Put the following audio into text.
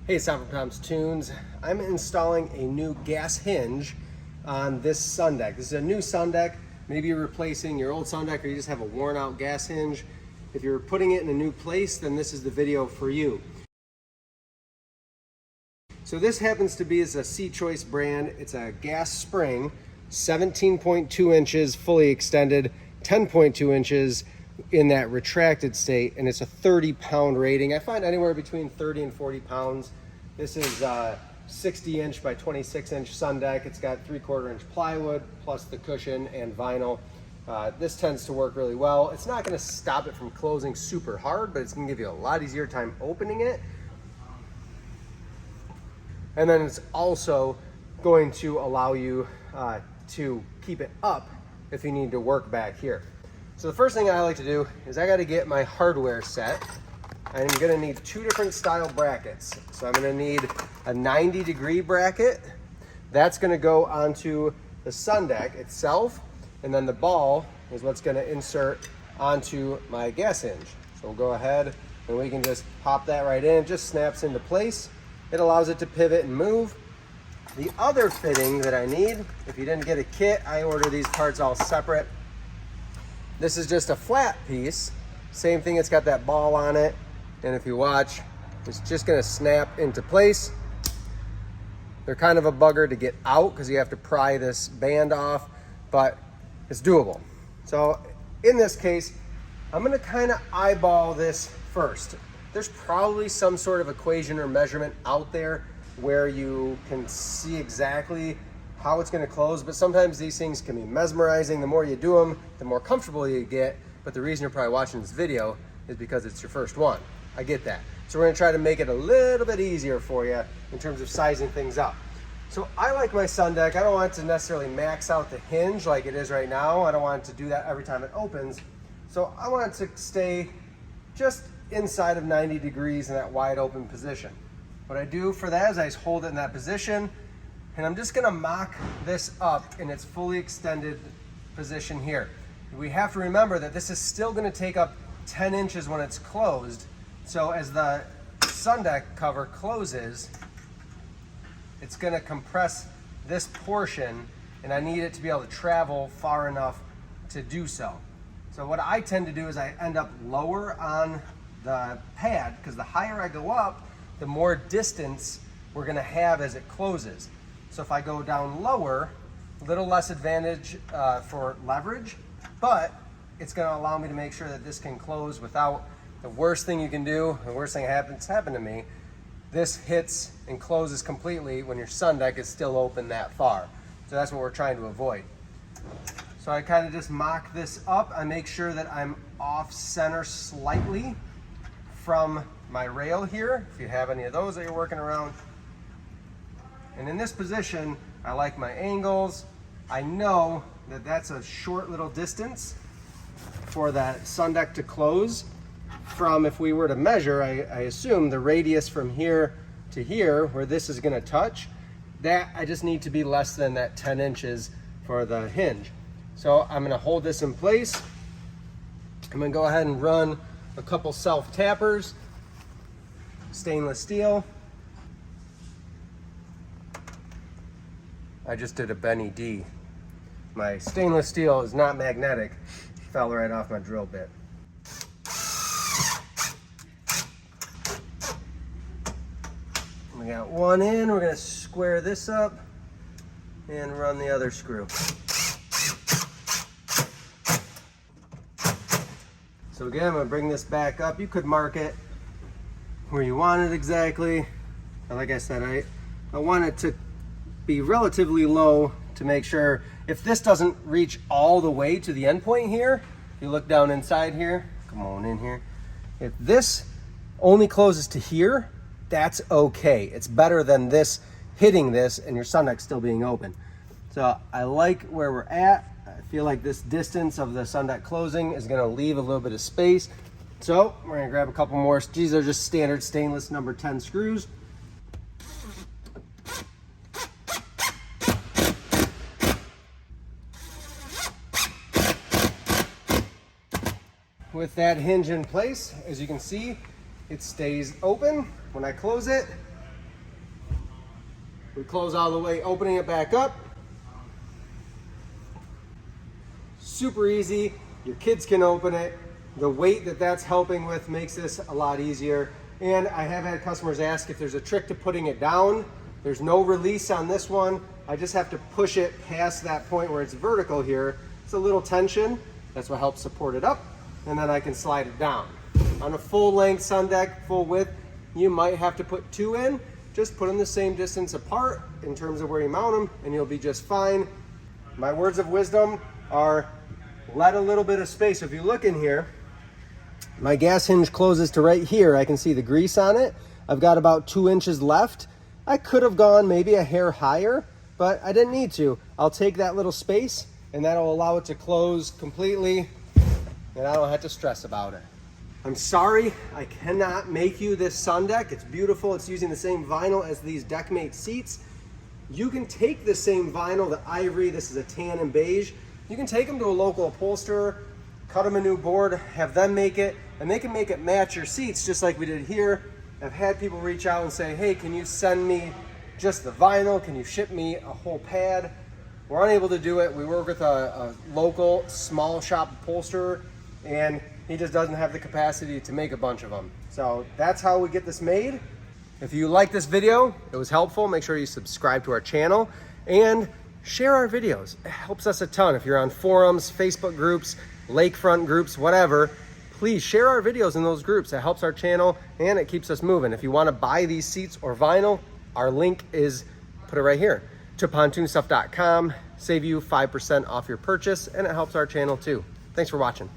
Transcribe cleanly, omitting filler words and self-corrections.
Hey, it's Tom from Toons. I'm installing a new gas hinge on this sun deck. This is a new sun deck. Maybe you're replacing your old sun deck or you just have a worn out gas hinge. If you're putting it in a new place, then this is the video for you. So this happens to be a C-Choice brand. It's a gas spring, 17.2 inches fully extended, 10.2 inches in that retracted state, and it's a 30-pound rating. I find anywhere between 30 and 40 pounds. This is 60 inch by 26 inch sun deck. It's got 3/4 inch plywood plus the cushion and vinyl. This tends to work really well. It's not going to stop it from closing super hard, but it's going to give you a lot easier time opening it. And then it's also going to allow you to keep it up if you need to work back here. So the first thing I like to do is I got to get my hardware set. I'm going to need two different style brackets. So I'm going to need a 90-degree bracket. That's going to go onto the sun deck itself, and then the ball is what's going to insert onto my gas hinge. So we'll go ahead and we can just pop that right in. It just snaps into place. It allows it to pivot and move. The other fitting that I need, if you didn't get a kit, I order these parts all separate. This is just a flat piece. Same thing, it's got that ball on it. And if you watch, it's just gonna snap into place. They're kind of a bugger to get out because you have to pry this band off, but it's doable. So in this case, I'm gonna kind of eyeball this first. There's probably some sort of equation or measurement out there where you can see exactly how it's going to close, but sometimes these things can be mesmerizing. The more you do them, the more comfortable you get. But the reason you're probably watching this video is because it's your first one. I get that. So we're going to try to make it a little bit easier for you in terms of sizing things up. So I like my sun deck. I don't want it to necessarily max out the hinge like it is right now. I don't want it to do that every time it opens. So I want it to stay just inside of 90 degrees in that wide open position. What I do for that is I just hold it in that position, and I'm just gonna mock this up in its fully extended position here. We have to remember that this is still gonna take up 10 inches when it's closed. So as the sun deck cover closes, it's gonna compress this portion, and I need it to be able to travel far enough to do so. So what I tend to do is I end up lower on the pad, because the higher I go up, the more distance we're gonna have as it closes. So if I go down lower, a little less advantage for leverage, but it's gonna allow me to make sure that this can close without the worst thing you can do. The worst thing happened to me. This hits and closes completely when your sun deck is still open that far. So that's what we're trying to avoid. So I kind of just mock this up. I make sure that I'm off center slightly from my rail here, if you have any of those that you're working around. And in this position, I like my angles. I know that that's a short little distance for that sun deck to close from, if we were to measure, I assume the radius from here to here, where this is gonna touch, that I just need to be less than that 10 inches for the hinge. So I'm gonna hold this in place. I'm gonna go ahead and run a couple self tappers, stainless steel. I just did a Benny D. My stainless steel is not magnetic. Fell right off my drill bit. We got one in. We're gonna square this up and run the other screw. So again, I'm gonna bring this back up. You could mark it where you want it exactly. And like I said, I want it to be relatively low to make sure if this doesn't reach all the way to the end point here, if you look down inside here, come on in here. If this only closes to here, that's okay. It's better than this hitting this and your sun deck still being open. So I like where we're at. I feel like this distance of the sun deck closing is gonna leave a little bit of space. So we're gonna grab a couple more. These are just standard stainless number 10 screws. With that hinge in place, as you can see, it stays open. When I close it, We close all the way, opening it back up. Super easy. Your kids can open it. The weight that that's helping with makes this a lot easier. And I have had customers ask if there's a trick to putting it down. There's no release on this one. I just have to push it past that point where it's vertical here. It's a little tension. That's what helps support it up. And then I can slide it down. On a full length sun deck, full width, you might have to put 2 in. Just put them the same distance apart in terms of where you mount them and you'll be just fine. My words of wisdom are let a little bit of space. If you look in here, my gas hinge closes to right here. I can see the grease on it. I've got about 2 inches left. I could have gone maybe a hair higher, but I didn't need to. I'll take that little space and that'll allow it to close completely and I don't have to stress about it. I'm sorry, I cannot make you this sun deck. It's beautiful. It's using the same vinyl as these Deckmate seats. You can take the same vinyl, the ivory, this is a tan and beige. You can take them to a local upholsterer, cut them a new board, have them make it, and they can make it match your seats just like we did here. I've had people reach out and say, hey, can you send me just the vinyl? Can you ship me a whole pad? We're unable to do it. We work with a local small shop upholsterer and he just doesn't have the capacity to make a bunch of them. So that's how we get this made. If you like this video, it was helpful, make sure you subscribe to our channel and share our videos. It helps us a ton. If you're on forums, Facebook groups, lakefront groups, whatever, please share our videos in those groups. It helps our channel and it keeps us moving. If you want to buy these seats or vinyl, our link is, put it right here, to pontoonstuff.com. Save you 5% off your purchase and it helps our channel too. Thanks for watching.